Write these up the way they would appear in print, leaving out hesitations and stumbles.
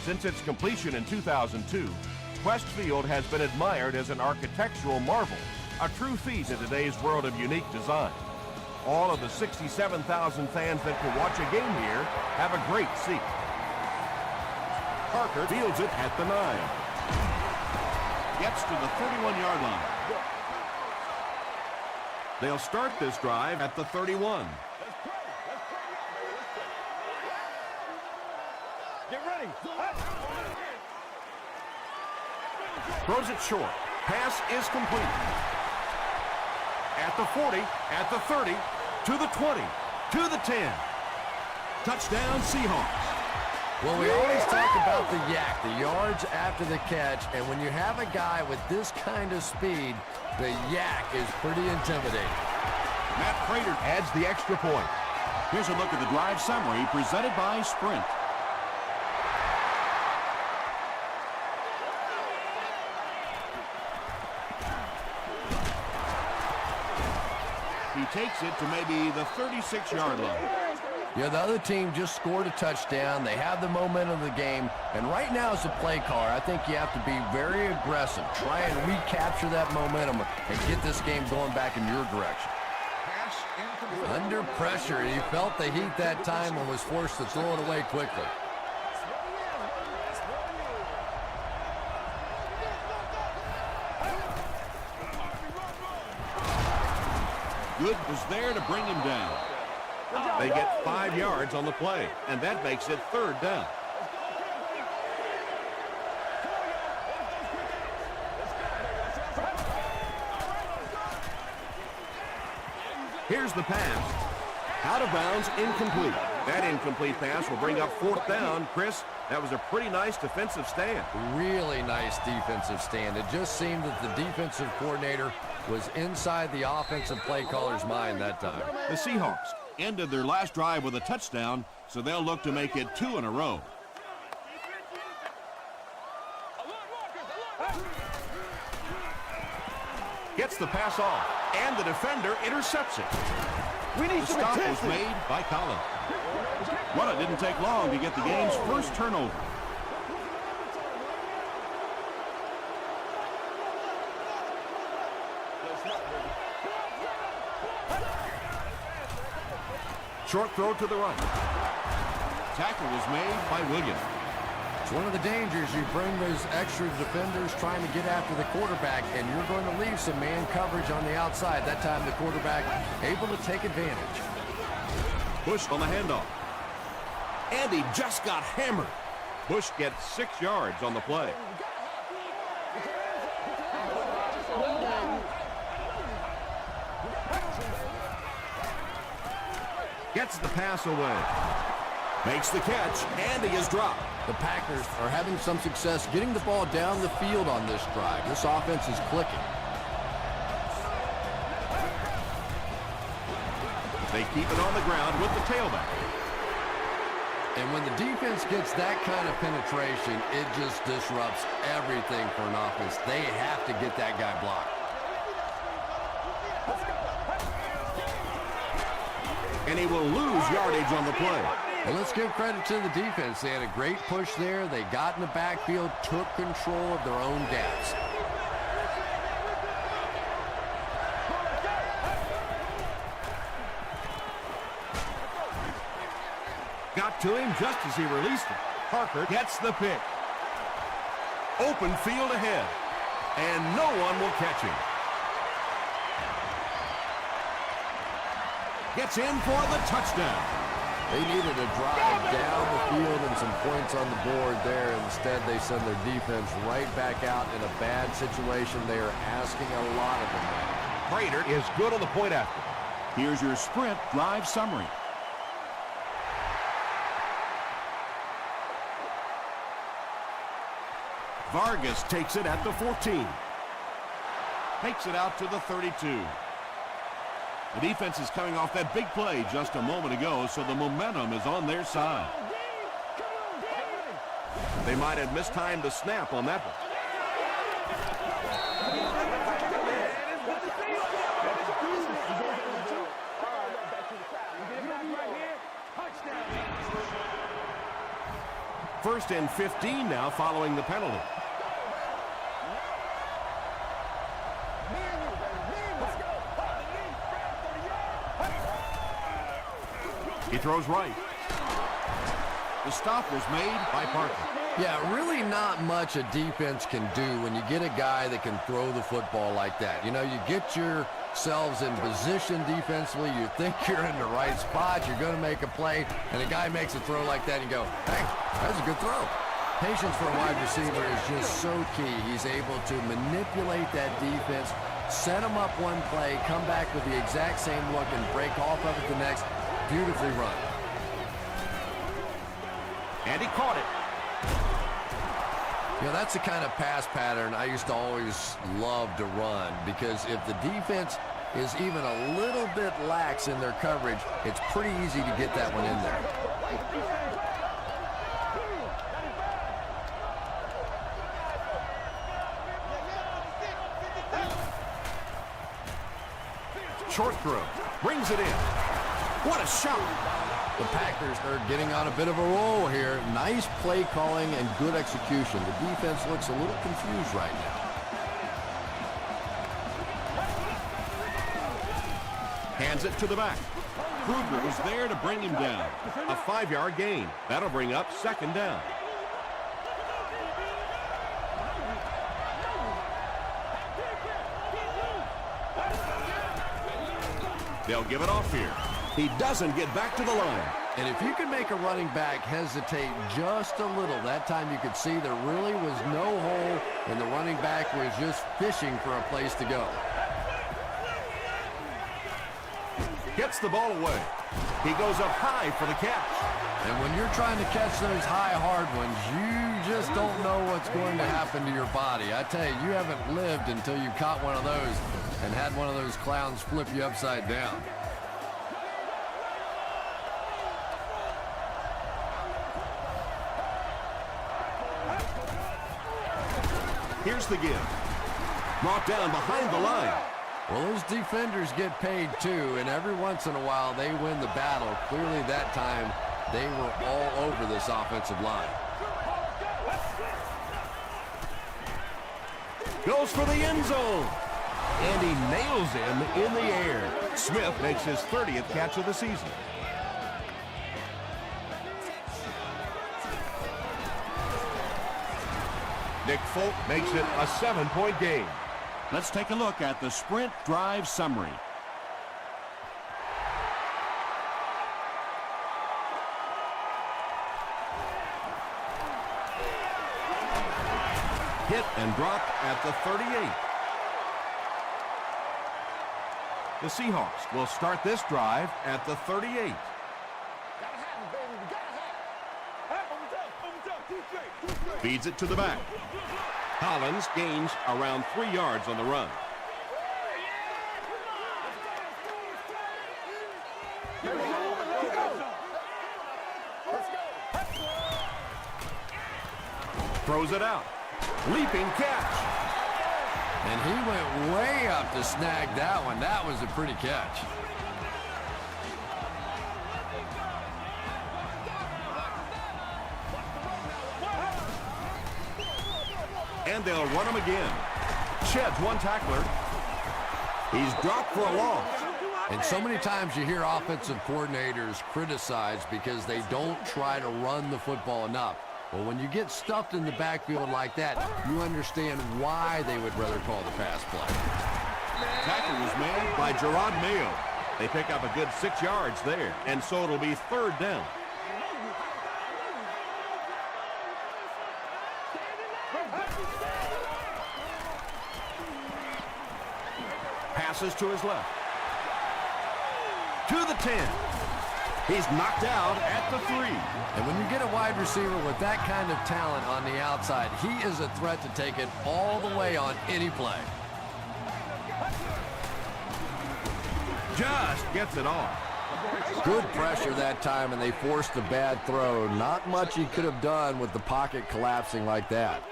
Since its completion in 2002, Quest Field has been admired as an architectural marvel, a true feat in today's world of unique design. All of the 67,000 fans that can watch a game here have a great seat. Parker fields it at the 9. Gets to the 31-yard line. They'll start this drive at the 31. Get ready. Throws it short. Pass is complete. At the 40, at the 30, to the 20, to the 10. Touchdown, Seahawks. Well, we always talk about the yak, the yards after the catch, and when you have a guy with this kind of speed, the yak is pretty intimidating. Matt Prater adds the extra point. Here's a look at the drive summary presented by Sprint. He takes it to maybe the 36-yard line. Yeah, the other team just scored a touchdown. They have the momentum of the game. And right now as a play caller, I think you have to be very aggressive. Try and recapture that momentum and get this game going back in your direction. Under pressure, he felt the heat that time and was forced to throw it away quickly. Good was there to bring him down. They get 5 yards on the play, and that makes it 3rd down. Here's the pass. Out of bounds, incomplete. That incomplete pass will bring up 4th down. Chris, that was a pretty nice defensive stand. Really nice defensive stand. It just seemed that the defensive coordinator was inside the offensive play caller's mind that time. The Seahawks ended their last drive with a touchdown, so they'll look to make it 2 in a row. Gets the pass off, and the defender intercepts it. The stop was made by Collins. Well, it didn't take long to get the game's first turnover. Short throw to the right. Tackle was made by Williams. It's one of the dangers. You bring those extra defenders trying to get after the quarterback, and you're going to leave some man coverage on the outside. That time the quarterback able to take advantage. Bush on the handoff. And he just got hammered. Bush gets 6 yards on the play. Gets the pass away. Makes the catch, and he is dropped. The Packers are having some success getting the ball down the field on this drive. This offense is clicking. They keep it on the ground with the tailback. And when the defense gets that kind of penetration, it just disrupts everything for an offense. They have to get that guy blocked. And he will lose yardage on the play. And let's give credit to the defense. They had a great push there. They got in the backfield, took control of their own gaps. Got to him just as he released it. Parker gets the pick. Open field ahead. And no one will catch him. Gets in for the touchdown. They needed a drive down the field and some points on the board there. Instead, they send their defense right back out in a bad situation. They are asking a lot of them now. Prater is good on the point after. Here's your Sprint drive summary. Vargas takes it at the 14. Takes it out to the 32. The defense is coming off that big play just a moment ago, so the momentum is on their side. They might have mistimed the snap on that one. First and 15 now following the penalty. He throws right. The stop was made by Parker. Yeah, really not much a defense can do when you get a guy that can throw the football like that. You know, you get yourselves in position defensively. You think you're in the right spot. You're going to make a play, and a guy makes a throw like that, and you go, hey, that's a good throw. Patience for a wide receiver is just so key. He's able to manipulate that defense, set them up one play, come back with the exact same look, and break off of it the next. Beautifully run. And he caught it. You know, that's the kind of pass pattern I used to always love to run, because if the defense is even a little bit lax in their coverage, it's pretty easy to get that one in there. Short throw. Brings it in. What a shot. The Packers are getting on a bit of a roll here. Nice play calling and good execution. The defense looks a little confused right now. Hands it to the back. Kruger was there to bring him down. A 5-yard gain. That'll bring up second down. They'll give it off here. He doesn't get back to the line. And if you can make a running back hesitate just a little, that time you could see there really was no hole, and the running back was just fishing for a place to go. Gets the ball away. He goes up high for the catch. And when you're trying to catch those high, hard ones, you just don't know what's going to happen to your body. I tell you, you haven't lived until you caught one of those and had one of those clowns flip you upside down. Here's the give. Brought down behind the line. Well, those defenders get paid too, and every once in a while they win the battle. Clearly that time they were all over this offensive line. Goes for the end zone. And he nails him in the air. Smith makes his 30th catch of the season. Nick Folk makes it a 7-point game. Let's take a look at the sprint drive summary. Hit and dropped at the 38. The Seahawks will start this drive at the 38. Feeds it to the back. Collins gains around 3 yards on the run. Throws it out. Leaping catch. And he went way up to snag that one. That was a pretty catch. And they'll run him again. Sheds one tackler. He's dropped for a loss. And so many times you hear offensive coordinators criticized because they don't try to run the football enough. Well, when you get stuffed in the backfield like that, you understand why they would rather call the pass play. Tackle was made by Gerard Mayo. They pick up a good 6 yards there, and so it'll be third down. Passes to his left. To the 10. He's knocked out at the 3. And when you get a wide receiver with that kind of talent on the outside, he is a threat to take it all the way on any play. Just gets it off. Good pressure that time, and they forced a bad throw. Not much he could have done with the pocket collapsing like that.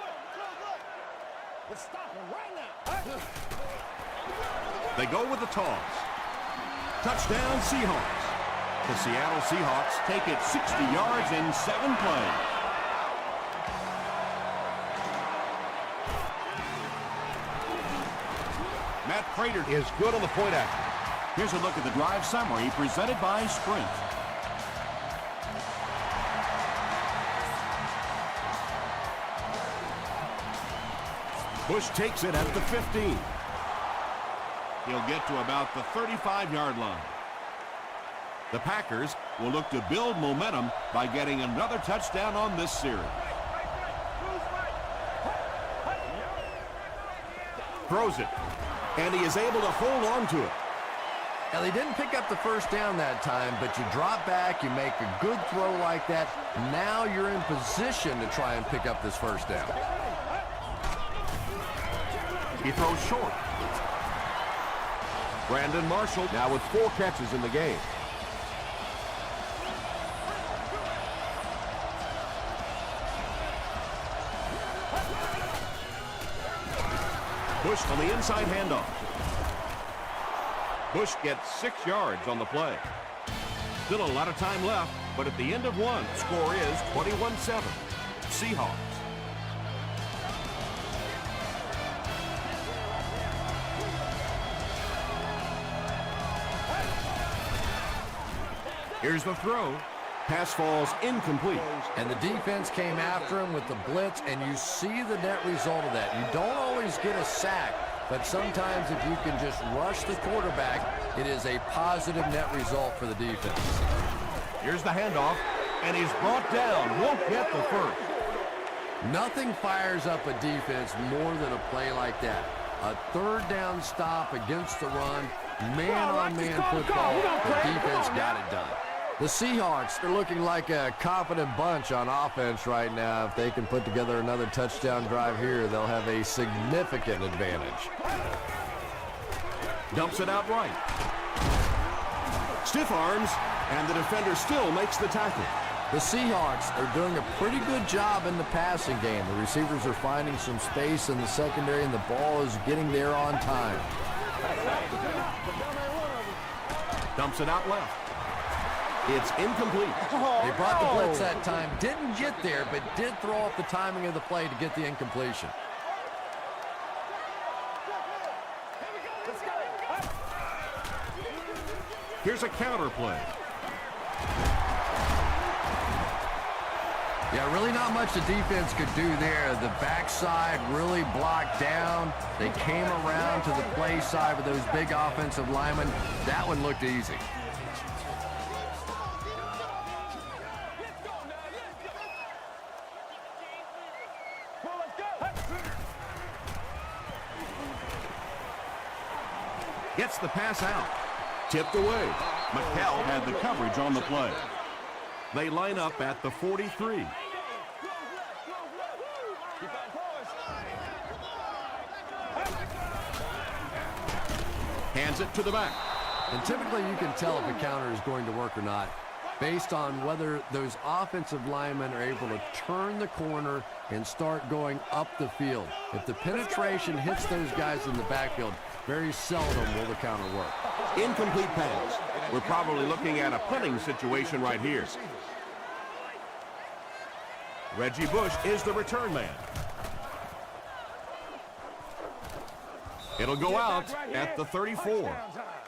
They go with the toss. Touchdown, Seahawks. The Seattle Seahawks take it 60 yards in 7 plays. Pat Prater is good on the point action. Here's a look at the drive summary presented by Sprint. Bush takes it at the 15. He'll get to about the 35-yard line. The Packers will look to build momentum by getting another touchdown on this series. Throws it, and he is able to hold on to it. Now, they didn't pick up the first down that time, but you drop back, you make a good throw like that. Now you're in position to try and pick up this first down. He throws short. Brandon Marshall now with 4 catches in the game. Bush on the inside handoff. Bush gets 6 yards on the play. Still a lot of time left, but at the end of one, score is 21-7. Seahawks. Here's the throw. Pass falls incomplete. And the defense came after him with the blitz, and you see the net result of that. You don't always get a sack, but sometimes if you can just rush the quarterback, it is a positive net result for the defense. Here's the handoff, and he's brought down. Won't get the first. Nothing fires up a defense more than a play like that. A third down stop against the run, man-on-man football. The defense got it done. The Seahawks are looking like a confident bunch on offense right now. If they can put together another touchdown drive here, they'll have a significant advantage. Dumps it out right. Stiff arms, and the defender still makes the tackle. The Seahawks are doing a pretty good job in the passing game. The receivers are finding some space in the secondary, and the ball is getting there on time. Dumps it out left. It's incomplete. They brought the blitz that time. Didn't get there, but did throw off the timing of the play to get the incompletion. Here's a counter play. Yeah, really not much the defense could do there. The backside really blocked down. They came around to the play side with those big offensive linemen. That one looked easy. Gets the pass out. Tipped away. McHale had the coverage on the play. They line up at the 43. Hands it to the back. And typically you can tell if a counter is going to work or not based on whether those offensive linemen are able to turn the corner and start going up the field. If the penetration hits those guys in the backfield, very seldom will the counter work. Incomplete pass. We're probably looking at a punting situation right here. Reggie Bush is the return man. It'll go out at the 34.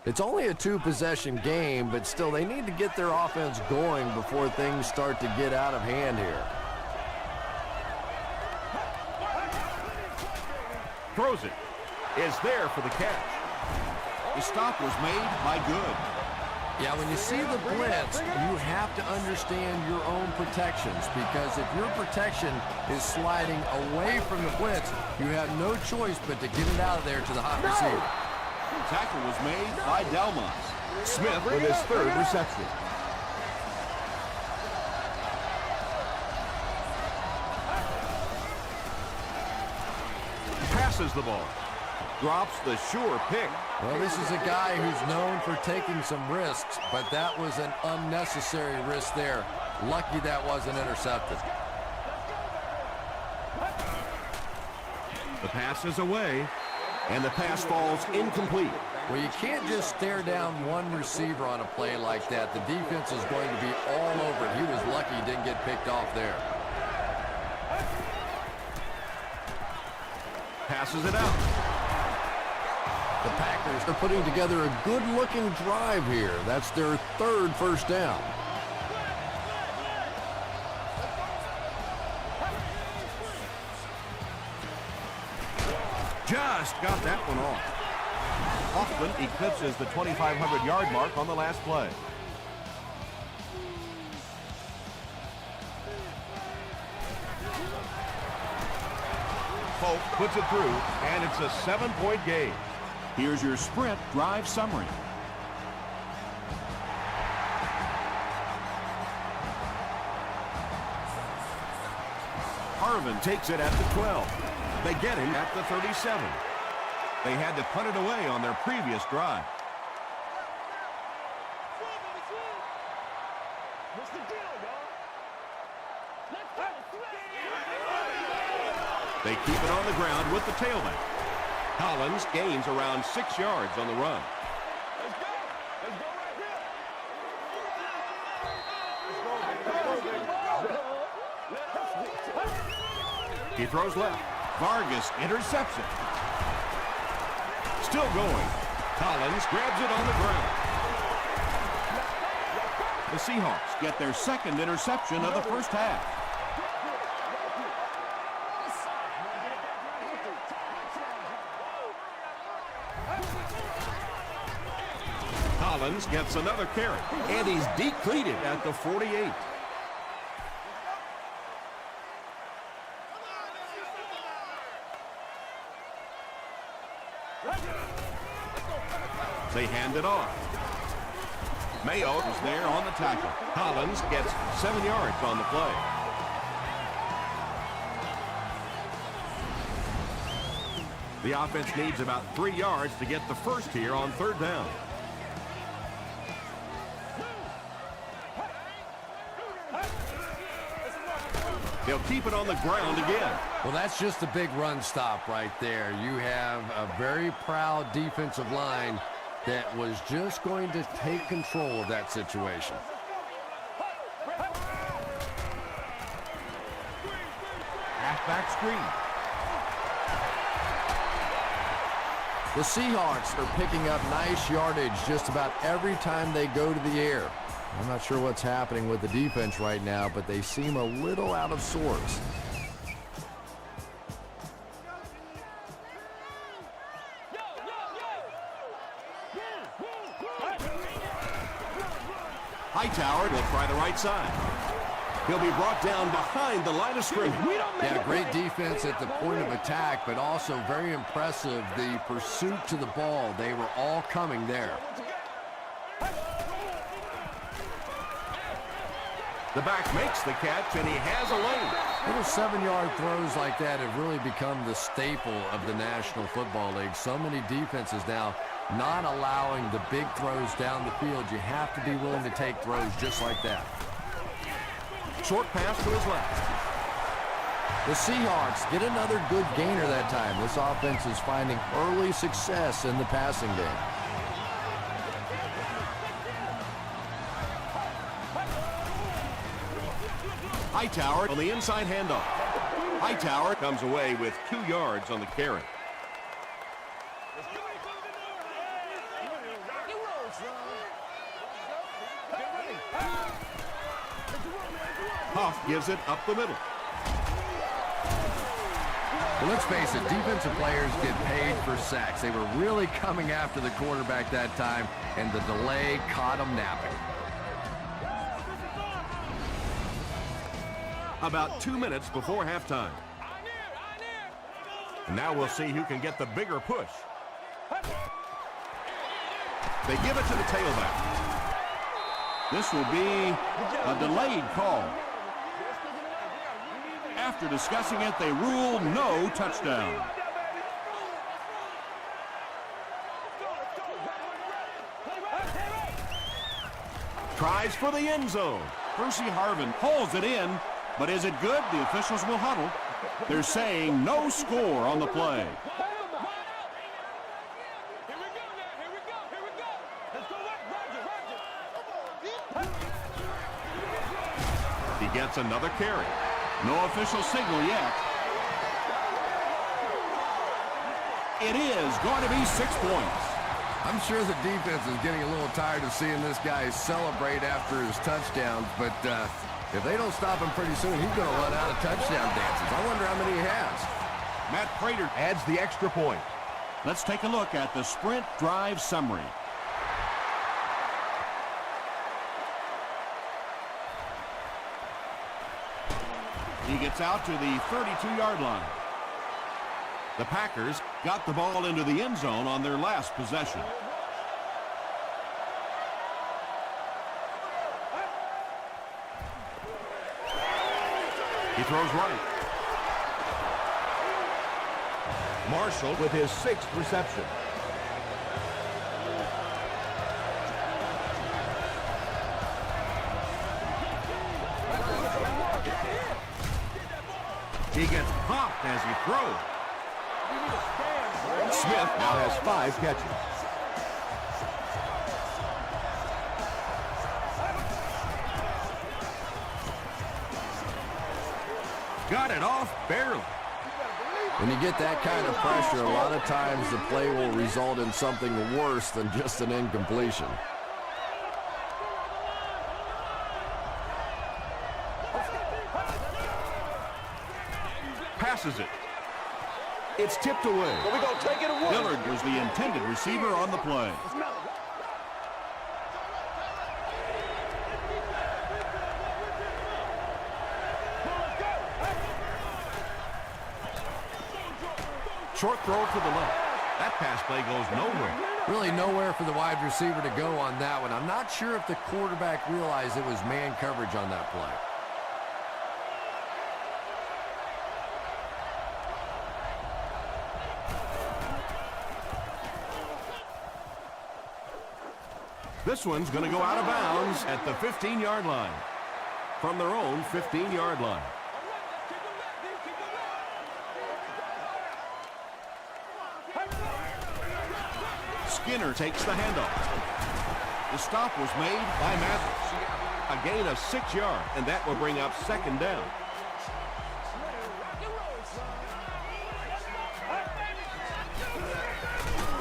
It's only a 2-possession game, but still they need to get their offense going before things start to get out of hand here. Throws it. Is there for the catch. The stop was made by Good. Yeah, when you see the blitz, you have to understand your own protections, because if your protection is sliding away from the blitz, you have no choice but to get it out of there to the hot receiver. Tackle was made by Delmas. Smith with his 3rd reception. Passes the ball. Drops the sure pick. Well, this is a guy who's known for taking some risks, but that was an unnecessary risk there. Lucky that wasn't intercepted. The pass is away, and the pass falls incomplete. Well, you can't just stare down one receiver on a play like that. The defense is going to be all over it. He was lucky he didn't get picked off there. Passes it out. The Packers are putting together a good-looking drive here. That's their third first down. Just got that one off. Hoffman eclipses the 2,500-yard mark on the last play. Polk puts it through, and it's a 7-point game. Here's your sprint drive summary. Harvin takes it at the 12. They get him at the 37. They had to punt it away on their previous drive. They keep it on the ground with the tailback. Collins gains around 6 yards on the run. He throws left. Vargas intercepts it. Still going. Collins grabs it on the ground. The Seahawks get their second interception of the first half. Collins gets another carry, and he's depleted at the 48. They hand it off. Mayo is there on the tackle. Collins gets 7 yards on the play. The offense needs about 3 yards to get the first here on third down. They'll keep it on the ground again. Well, that's just a big run stop right there. You have a very proud defensive line that was just going to take control of that situation. Halfback screen. The Seahawks are picking up nice yardage just about every time they go to the air. I'm not sure what's happening with the defense right now, but they seem a little out of sorts. Hightower will try the right side. He'll be brought down behind the line of scrimmage. Yeah, great defense at the point of attack, but also very impressive the pursuit to the ball. They were all coming there. The back makes the catch, and he has a lane. Little 7-yard throws like that have really become the staple of the National Football League. So many defenses now not allowing the big throws down the field. You have to be willing to take throws just like that. Short pass to his left. The Seahawks get another good gainer that time. This offense is finding early success in the passing game. Hightower on the inside handoff. Hightower comes away with 2 yards on the carry. Huff gives it up the middle. Well, let's face it, defensive players get paid for sacks. They were really coming after the quarterback that time, and the delay caught them napping. About 2 minutes before halftime. And now we'll see who can get the bigger push. They give it to the tailback. This will be a delayed call. After discussing it, they rule no touchdown. Tries for the end zone. Percy Harvin hauls it in, but is it good? The officials will huddle. They're saying no score on the play. He gets another carry. No official signal yet. It is going to be 6 points. I'm sure the defense is getting a little tired of seeing this guy celebrate after his touchdowns, but if they don't stop him pretty soon, he's going to run out of touchdown dances. I wonder how many he has. Matt Prater adds the extra point. Let's take a look at the sprint drive summary. He gets out to the 32-yard line. The Packers got the ball into the end zone on their last possession. He throws right. Marshall with his 6th reception. He gets popped as he throws. Smith now has 5 catches. Got it off barely. When you get that kind of pressure, a lot of times the play will result in something worse than just an incompletion. Passes it. It's tipped away. Well, we're going to take it away. Dillard was the intended receiver on the play. Short throw to the left. That pass play goes nowhere. Really nowhere for the wide receiver to go on that one. I'm not sure if the quarterback realized it was man coverage on that play. This one's going to go out of bounds at the 15-yard line. From their own 15-yard line. Skinner takes the handoff. The stop was made by Mathis. A gain of 6 yards, and that will bring up 2nd down.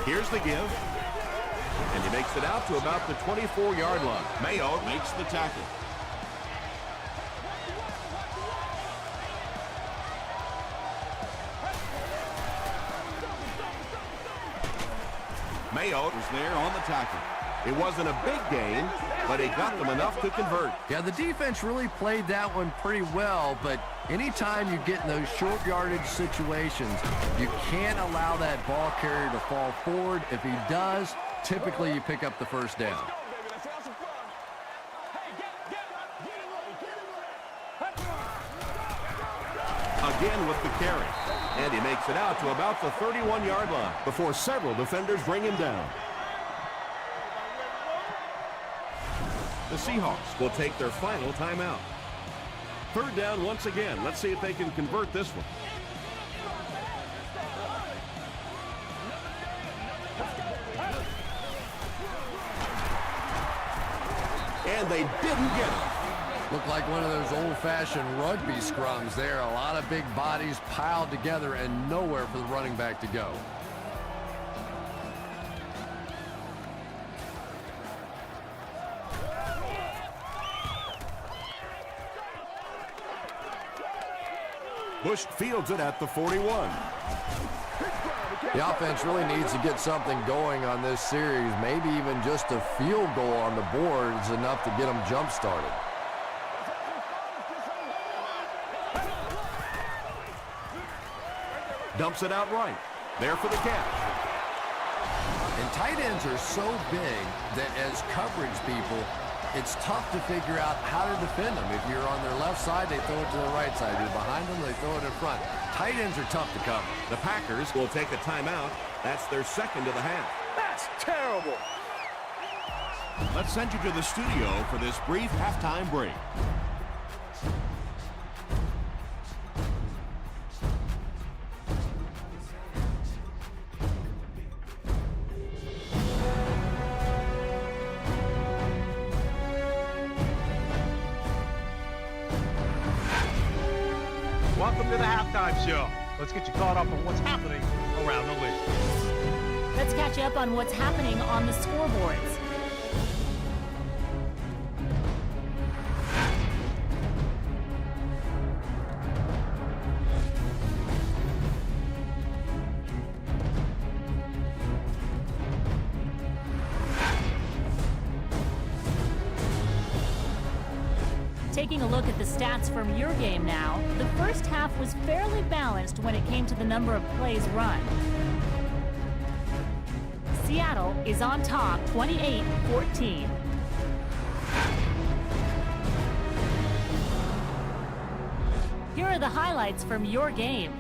Here's the give. And he makes it out to about the 24-yard line. Mayo makes the tackle. Mayo Was there on the tackle. It wasn't a big gain, but he got them enough to convert. Yeah, the defense really played that one pretty well, but anytime you get in those short yardage situations, you can't allow that ball carrier to fall forward. If he does, typically you pick up the 1st down. Again with the carry. And he makes it out to about the 31-yard line before several defenders bring him down. The Seahawks will take their final timeout. 3rd down once again. Let's see if they can convert this one. And they didn't get it. Looked like one of those old-fashioned rugby scrums there. A lot of big bodies piled together and nowhere for the running back to go. Bush fields it at the 41. The offense really needs to get something going on this series. Maybe even just a field goal on the board is enough to get them jump-started. Dumps it out right. There for the catch. And tight ends are so big that as coverage people, it's tough to figure out how to defend them. If you're on their left side, they throw it to the right side. You're behind them, they throw it in front. Tight ends are tough to cover. The Packers will take a timeout. That's their 2nd of the half. That's terrible. Let's send you to the studio for this brief halftime break. Welcome to the halftime show. Let's get you caught up on what's happening around the league. Let's catch you up on what's happening on the scoreboards. Taking a look at the stats from your game now, the first half was fairly balanced when it came to the number of plays run. Seattle is on top 28-14. Here are the highlights from your game.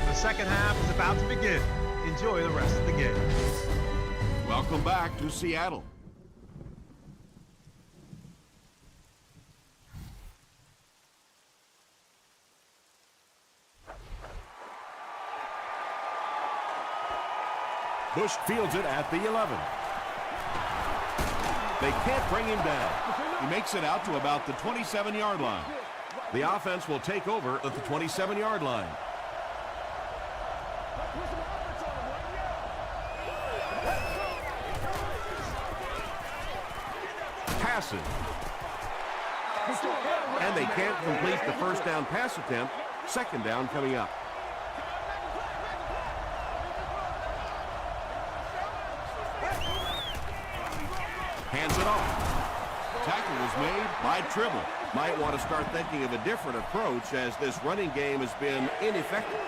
The second half is about to begin. Enjoy the rest of the game. Welcome back to Seattle. Bush fields it at the 11. They can't bring him down. He makes it out to about the 27-yard line. The offense will take over at the 27-yard line. Passes. And they can't complete the first down pass attempt. Second down coming up. Hands it off. Tackle was made by Tribble. Might want to start thinking of a different approach as this running game has been ineffective.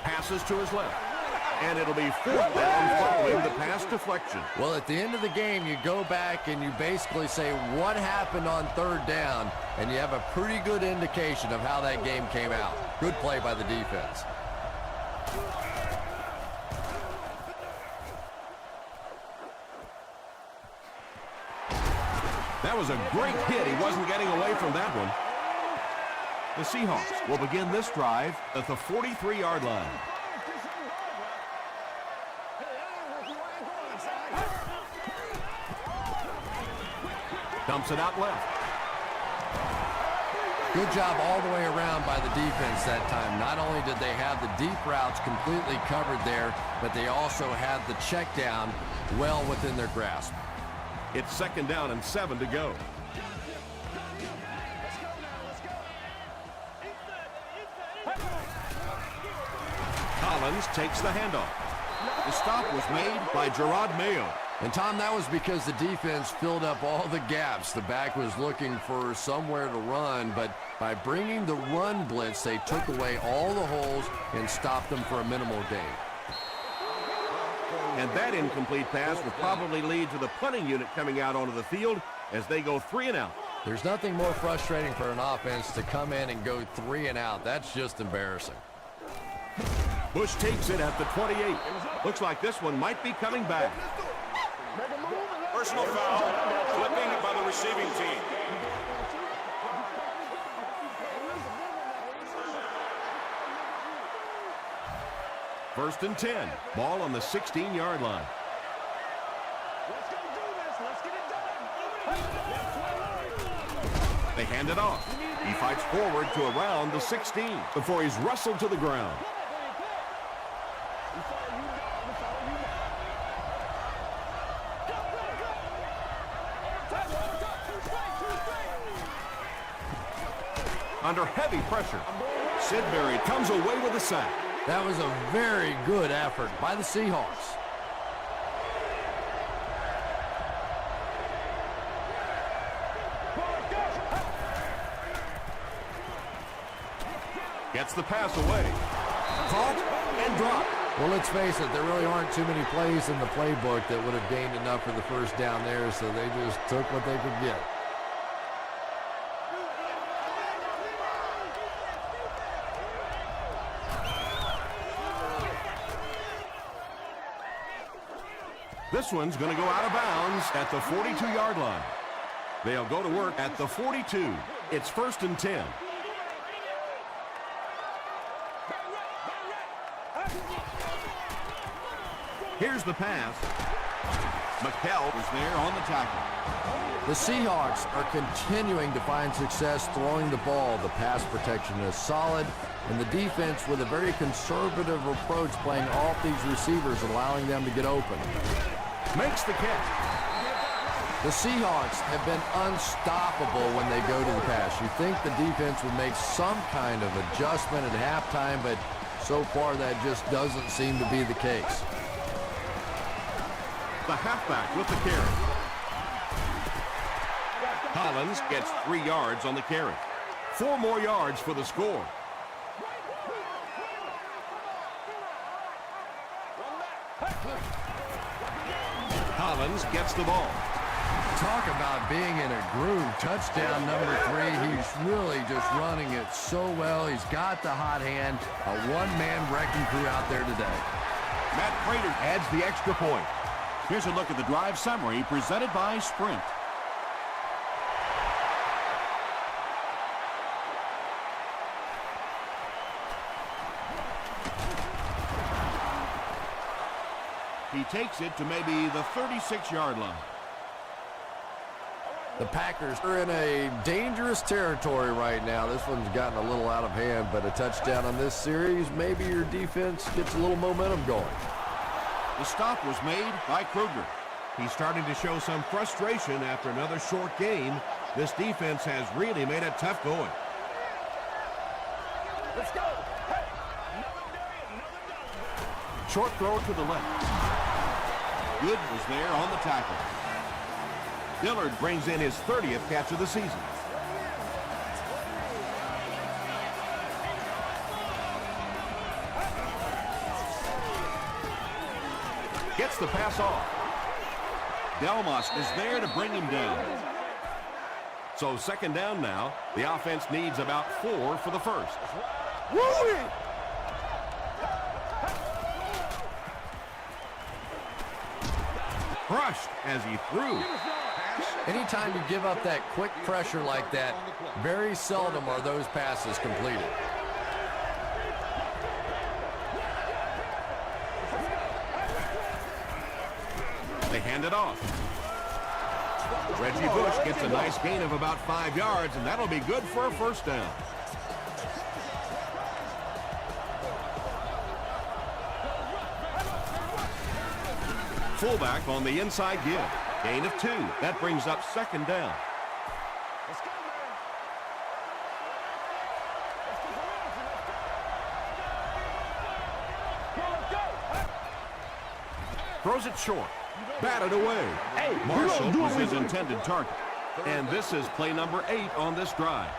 Passes to his left. And it'll be fourth down following the pass deflection. Well, at the end of the game, you go back and you basically say what happened on third down, and you have a pretty good indication of how that game came out. Good play by the defense. That was a great hit. He wasn't getting away from that one. The Seahawks will begin this drive at the 43-yard line. Dumps it out left. Good job all the way around by the defense that time. Not only did they have the deep routes completely covered there, but they also had the check down well within their grasp. It's second down and 7 to go. Collins takes the handoff. The stop was made by Gerard Mayo. And Tom, that was because the defense filled up all the gaps. The back was looking for somewhere to run, but by bringing the run blitz, they took away all the holes and stopped them for a minimal gain. And that incomplete pass will probably lead to the punting unit coming out onto the field as they go 3 and out. There's nothing more frustrating for an offense to come in and go 3 and out. That's just embarrassing. Bush takes it at the 28. Looks like this one might be coming back. Personal foul, flipping by the receiving team. First and 10. Ball on the 16-yard line. They hand it off. He fights forward to around the 16 before he's wrestled to the ground. Under heavy pressure, Sidbury comes away with a sack. That was a very good effort by the Seahawks. Gets the pass away. Caught and dropped. Well, let's face it, there really aren't too many plays in the playbook that would have gained enough for the first down there, so they just took what they could get. This one's going to go out of bounds at the 42-yard line. They'll go to work at the 42. It's 1st and 10. Here's the pass. McHale was there on the tackle. The Seahawks are continuing to find success throwing the ball. The pass protection is solid, and the defense with a very conservative approach playing off these receivers, allowing them to get open. Makes the catch. The Seahawks have been unstoppable when they go to the pass. You think the defense would make some kind of adjustment at halftime, but so far that just doesn't seem to be the case. The halfback with the carry. Collins gets 3 yards on the carry. 4 more yards for the score. Collins gets the ball. Talk about being in a groove. Touchdown number 3. He's really just running it so well. He's got the hot hand. A one-man wrecking crew out there today. Matt Prater adds the extra point. Here's a look at the drive summary presented by Sprint. He takes it to maybe the 36-yard line. The Packers are in a dangerous territory right now. This one's gotten a little out of hand, but a touchdown on this series, maybe your defense gets a little momentum going. The stop was made by Kruger. He's starting to show some frustration after another short game. This defense has really made it tough going. Let's go. Hey. Short throw to the left. Good was there on the tackle. Dillard brings in his 30th catch of the season. Gets the pass off. Delmas is there to bring him down. So 2nd down now. The offense needs about 4 for the first. Woo-wee. Crushed as he threw. Anytime you give up that quick pressure like that, very seldom are those passes completed. They hand it off. Reggie Bush gets a nice gain of about 5 yards, and that'll be good for a first down. Fullback on the inside give. Gain of 2. That brings up 2nd down. Let's go, man. Let's go. Throws it short. Batted away. Hey, Marshall do was what we his do. intended target. And this is play number 8 on this drive.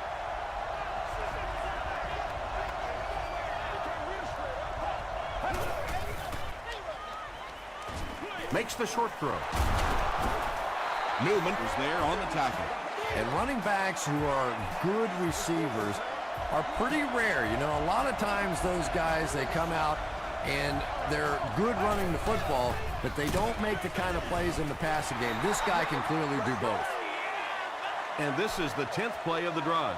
Makes the short throw. Newman was there on the tackle. And running backs who are good receivers are pretty rare. You know, a lot of times those guys, they come out and they're good running the football, but they don't make the kind of plays in the passing game. This guy can clearly do both. And this is the 10th play of the drive.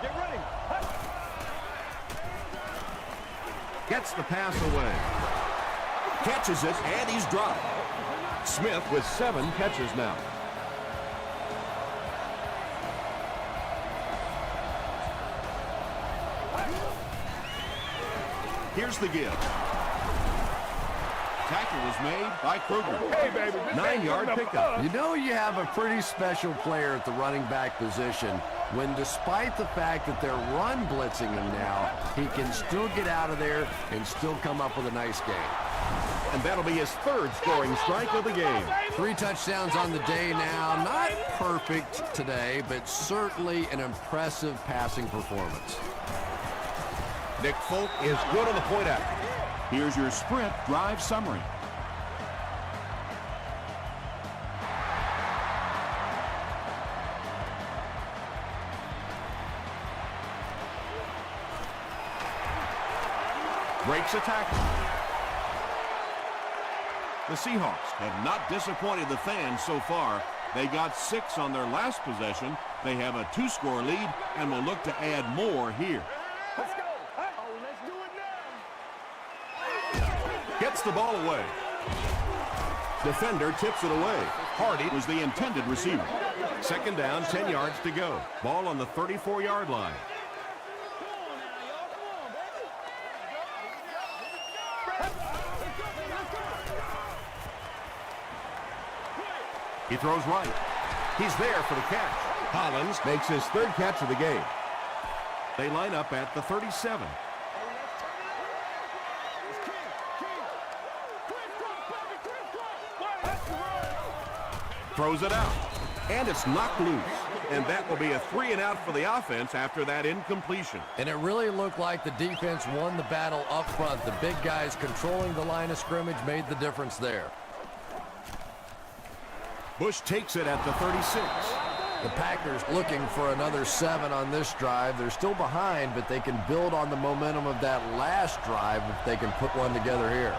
Get ready. Gets the pass away. Catches it, and he's dropped. Smith with 7 catches now. Here's the give. Tackle was made by Kruger. Hey, baby. 9-yard pickup. You know you have a pretty special player at the running back position when, despite the fact that they're run blitzing him now, he can still get out of there and still come up with a nice game. And that'll be his third scoring strike of the game. 3 touchdowns on the day now. Not perfect today, but certainly an impressive passing performance. Nick Folk is good on the point after. Here's your sprint drive summary. Breaks a tackle. The Seahawks have not disappointed the fans so far. They got 6 on their last possession. They have a 2-score lead and will look to add more here. Let's go. Hey. Oh, let's do it now. Gets the ball away. Defender tips it away. Hardy was the intended receiver. Second down, 10 yards to go. Ball on the 34-yard line. He throws right. He's there for the catch. Hollins makes his 3rd catch of the game. They line up at the 37. Throws it out. And it's knocked loose. And that will be a 3-and-out for the offense after that incompletion. And it really looked like the defense won the battle up front. The big guys controlling the line of scrimmage made the difference there. Bush takes it at the 36. The Packers looking for another 7 on this drive. They're still behind, but they can build on the momentum of that last drive if they can put one together here.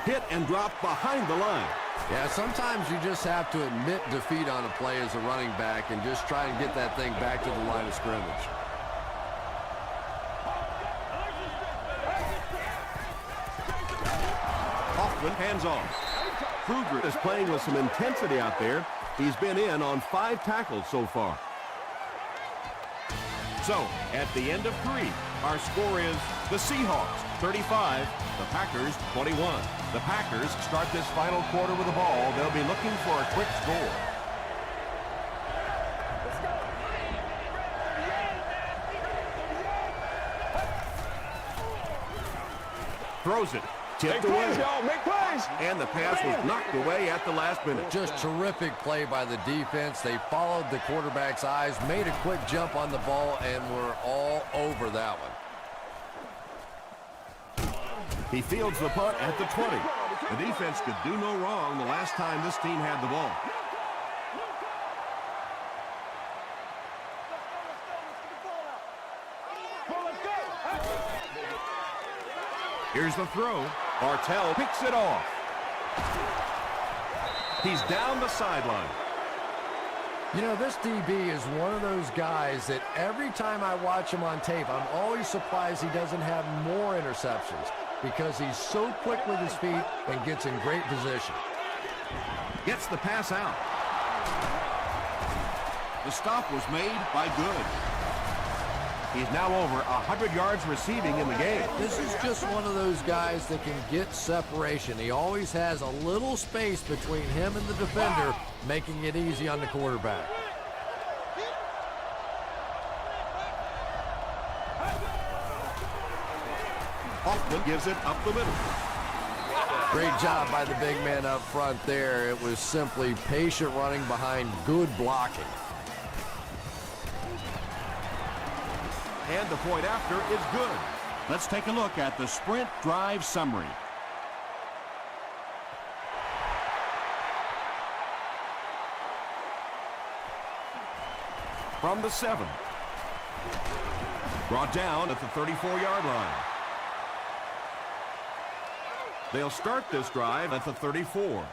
Hit and drop behind the line. Yeah, sometimes you just have to admit defeat on a play as a running back and just try and get that thing back to the line of scrimmage. Hands off. Kruger is playing with some intensity out there. He's been in on 5 tackles so far. So, at the end of 3, our score is the Seahawks 35, the Packers 21. The Packers start this final quarter with the ball. They'll be looking for a quick score. Throws it. Tipped away. Y'all. Make plays. And the pass was knocked away at the last minute. Just terrific play by the defense. They followed the quarterback's eyes, made a quick jump on the ball, and were all over that one. He fields the punt at the 20. The defense could do no wrong the last time this team had the ball. Here's the throw. Bartell picks it off. He's down the sideline. You know, this DB is one of those guys that every time I watch him on tape, I'm always surprised he doesn't have more interceptions because he's so quick with his feet and gets in great position. Gets the pass out. The stop was made by Good. He's now over 100 yards receiving in the game. This is just one of those guys that can get separation. He always has a little space between him and the defender, making it easy on the quarterback. Hoffman gives it up the middle. Great job by the big man up front there. It was simply patient running behind good blocking. And the point after is good. Let's take a look at the sprint drive summary. From the 7. Brought down at the 34-yard line. They'll start this drive at the 34.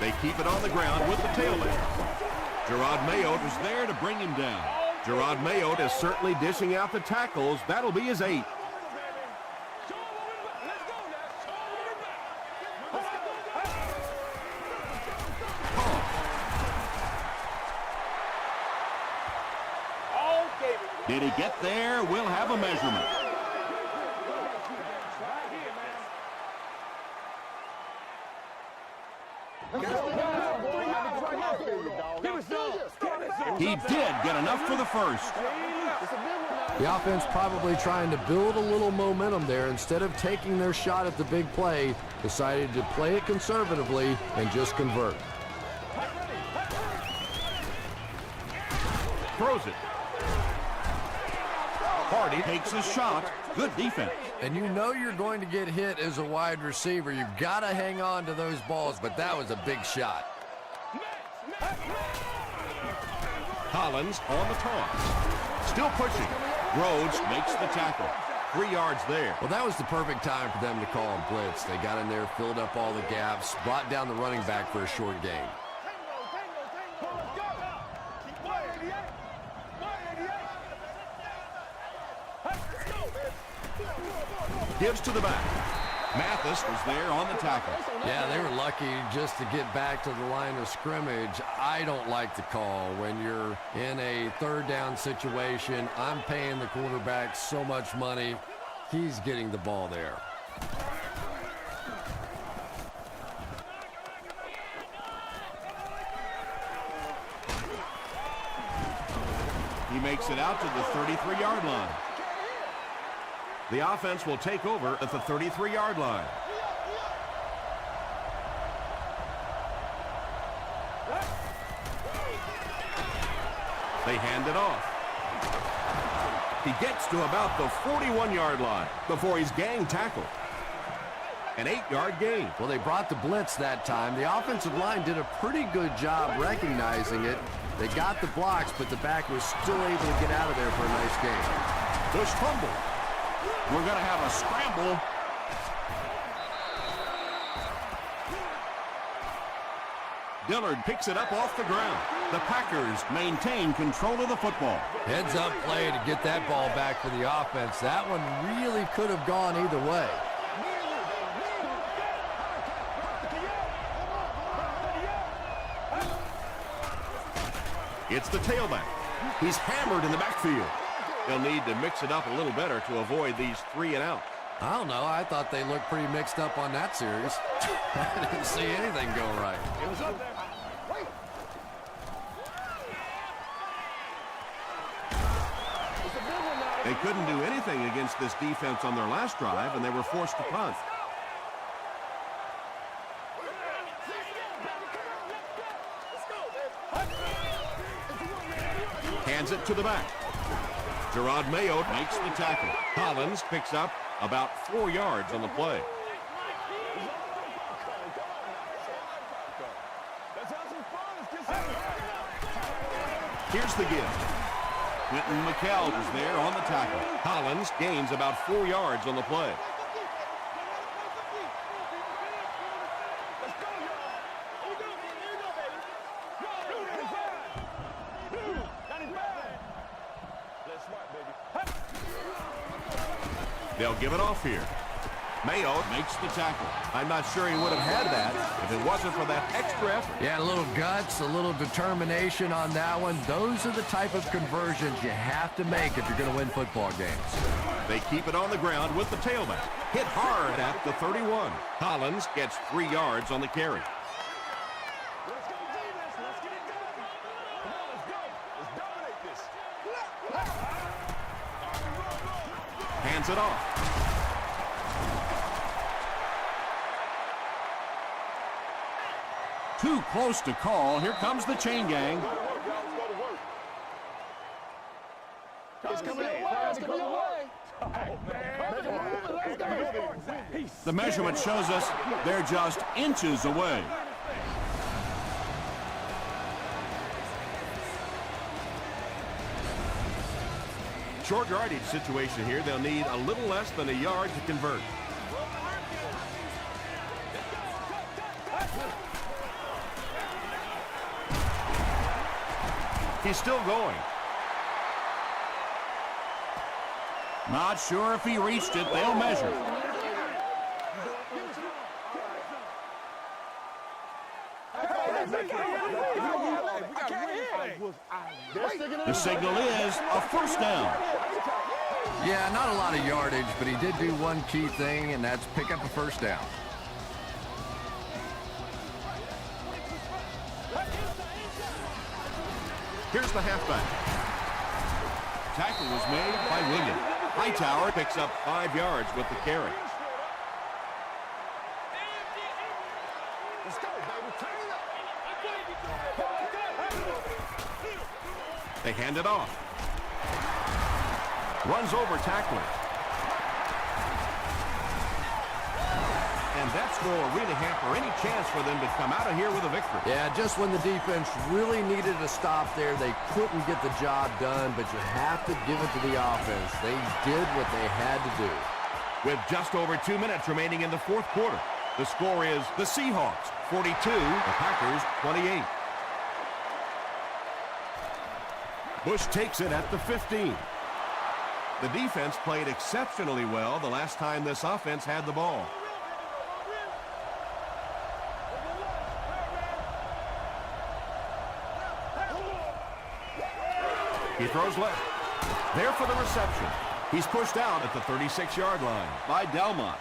They keep it on the ground with the tailback. Gerard Mayotte is there to bring him down. Gerard Mayotte is certainly dishing out the tackles. That'll be his 8th. Did he get there? We'll have a measurement. Give us He did get enough for the first. The offense probably trying to build a little momentum there. Instead of taking their shot at the big play, decided to play it conservatively and just convert. Throws it. Hardy takes a shot. Good defense. And you know you're going to get hit as a wide receiver. You've got to hang on to those balls, but that was a big shot. Collins on the toss. Still pushing. Rhodes makes the tackle. 3 yards there. Well, that was the perfect time for them to call a blitz. They got in there, filled up all the gaps, brought down the running back for a short gain. Gives to the back. Mathis was there on the tackle. Yeah, they were lucky just to get back to the line of scrimmage. I don't like the call when you're in a third down situation. I'm paying the quarterback so much money. He's getting the ball there. He makes it out to the 33-yard line. The offense will take over at the 33-yard line. They hand it off. He gets to about the 41-yard line before he's gang tackled. An 8-yard gain. Well, they brought the blitz that time. The offensive line did a pretty good job recognizing it. They got the blocks, but the back was still able to get out of there for a nice gain. Bush fumble. We're going to have a scramble. Dillard picks it up off the ground. The Packers maintain control of the football. Heads up play to get that ball back for the offense. That one really could have gone either way. It's the tailback. He's hammered in the backfield. They'll need to mix it up a little better to avoid these 3 and out. I don't know. I thought they looked pretty mixed up on that series. I didn't see anything go right. It was up there. Wait. It's a big one now. They couldn't do anything against this defense on their last drive, and they were forced to punt. Hands it to the back. Gerard Mayo makes the tackle. Collins picks up about 4 yards on the play. Here's the give. Quentin McKell is there on the tackle. Collins gains about 4 yards on the play. They'll give it off here. Mayo makes the tackle. I'm not sure he would have had that if it wasn't for that extra effort. Yeah, a little guts, a little determination on that one. Those are the type of conversions you have to make if you're going to win football games. They keep it on the ground with the tailback. Hit hard at the 31. Collins gets 3 yards on the carry. Let's go do this. Let's get it done. Come on, let's go. Let's dominate this. Hands it off. Too close to call. Here comes the chain gang. It's coming in. It's coming your way. The measurement shows us they're just inches away. Short yardage situation here. They'll need a little less than a yard to convert. He's still going. Not sure if he reached it. They'll measure. The signal is a first down. Yeah, not a lot of yardage, but he did do one key thing, and that's pick up a first down. Here's the halfback. Tackle was made by Williams. Hightower picks up 5 yards with the carry. Let's go, baby. Turn it up. They hand it off. Runs over tackler. And that score will really hamper any chance for them to come out of here with a victory. Yeah, just when the defense really needed a stop there, they couldn't get the job done, but you have to give it to the offense. They did what they had to do. With just over 2 minutes remaining in the fourth quarter, the score is the Seahawks 42, the Packers 28. Bush takes it at the 15. The defense played exceptionally well the last time this offense had the ball. He throws left. There for the reception. He's pushed out at the 36-yard line by Delmas.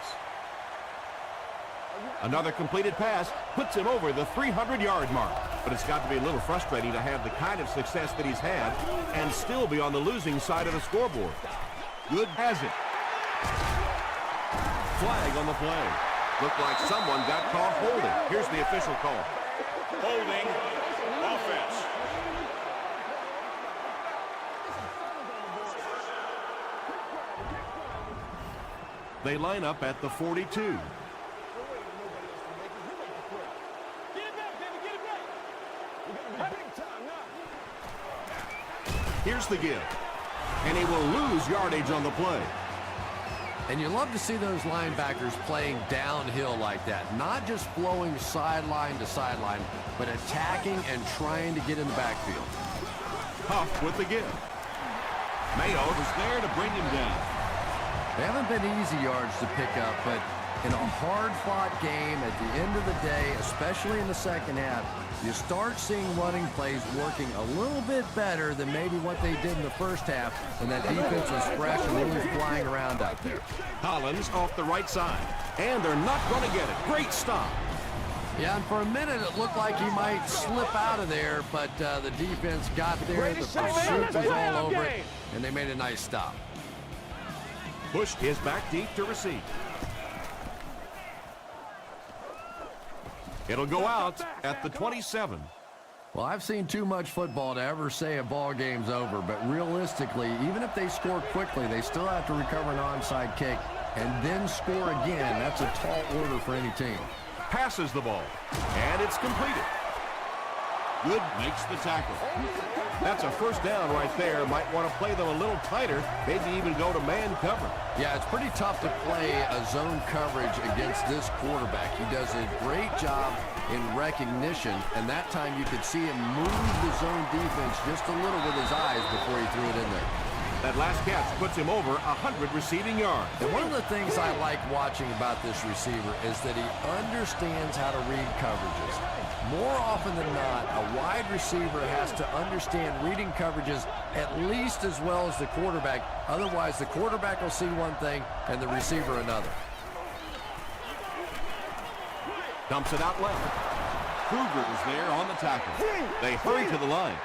Another completed pass puts him over the 300-yard mark. But it's got to be a little frustrating to have the kind of success that he's had and still be on the losing side of the scoreboard. Good has it. Flag on the play. Looked like someone got caught holding. Here's the official call. Holding offense. They line up at the 42. Here's the give. And he will lose yardage on the play. And you love to see those linebackers playing downhill like that. Not just flowing sideline to sideline, but attacking and trying to get in the backfield. Huff with the give. Mayo was there to bring him down. They haven't been easy yards to pick up, but in a hard-fought game at the end of the day, especially in the second half, you start seeing running plays working a little bit better than maybe what they did in the first half when that defense was fresh and really flying around out there. Collins off the right side. And they're not going to get it. Great stop. Yeah, and for a minute it looked like he might slip out of there, but the defense got there, the pursuit was all over it, and they made a nice stop. Bush is back deep to receive. It'll go out at the 27. Well, I've seen too much football to ever say a ball game's over, but realistically, even if they score quickly, they still have to recover an onside kick and then score again. That's a tall order for any team. Passes the ball, and it's completed. Good makes the tackle. That's a first down right there. Might want to play them a little tighter, maybe even go to man cover. Yeah, it's pretty tough to play a zone coverage against this quarterback. He does a great job in recognition, and that time you could see him move the zone defense just a little with his eyes before he threw it in there. That last catch puts him over 100 receiving yards. And one of the things I like watching about this receiver is that he understands how to read coverages. More often than not, a wide receiver has to understand reading coverages at least as well as the quarterback. Otherwise, the quarterback will see one thing and the receiver another. Dumps it out left. Kruger was there on the tackle. They hurry to the line.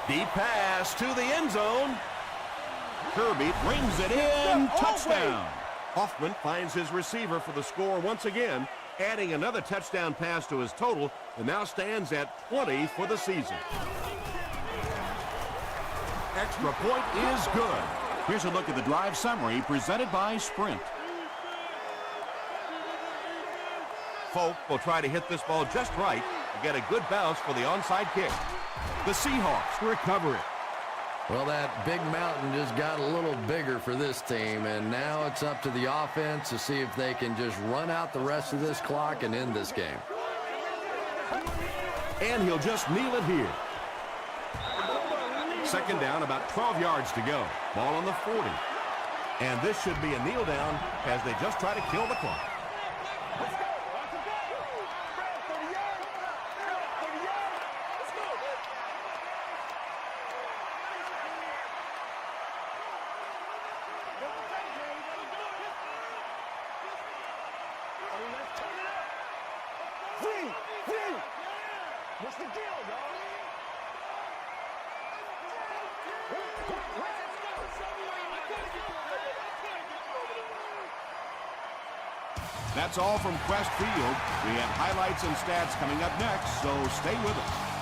Deep pass to the end zone. Kirby brings it in. Touchdown. Hoffman finds his receiver for the score once again, adding another touchdown pass to his total, and now stands at 20 for the season. Extra point is good. Here's a look at the drive summary presented by Sprint. Folk will try to hit this ball just right to get a good bounce for the onside kick. The Seahawks recover it. Well, that big mountain just got a little bigger for this team, and now it's up to the offense to see if they can just run out the rest of this clock and end this game. And he'll just kneel it here. Second down, about 12 yards to go. Ball on the 40. And this should be a kneel down as they just try to kill the clock. Free! Free! What's the deal, dog? That's all from Quest Field. We have highlights and stats coming up next, so stay with us.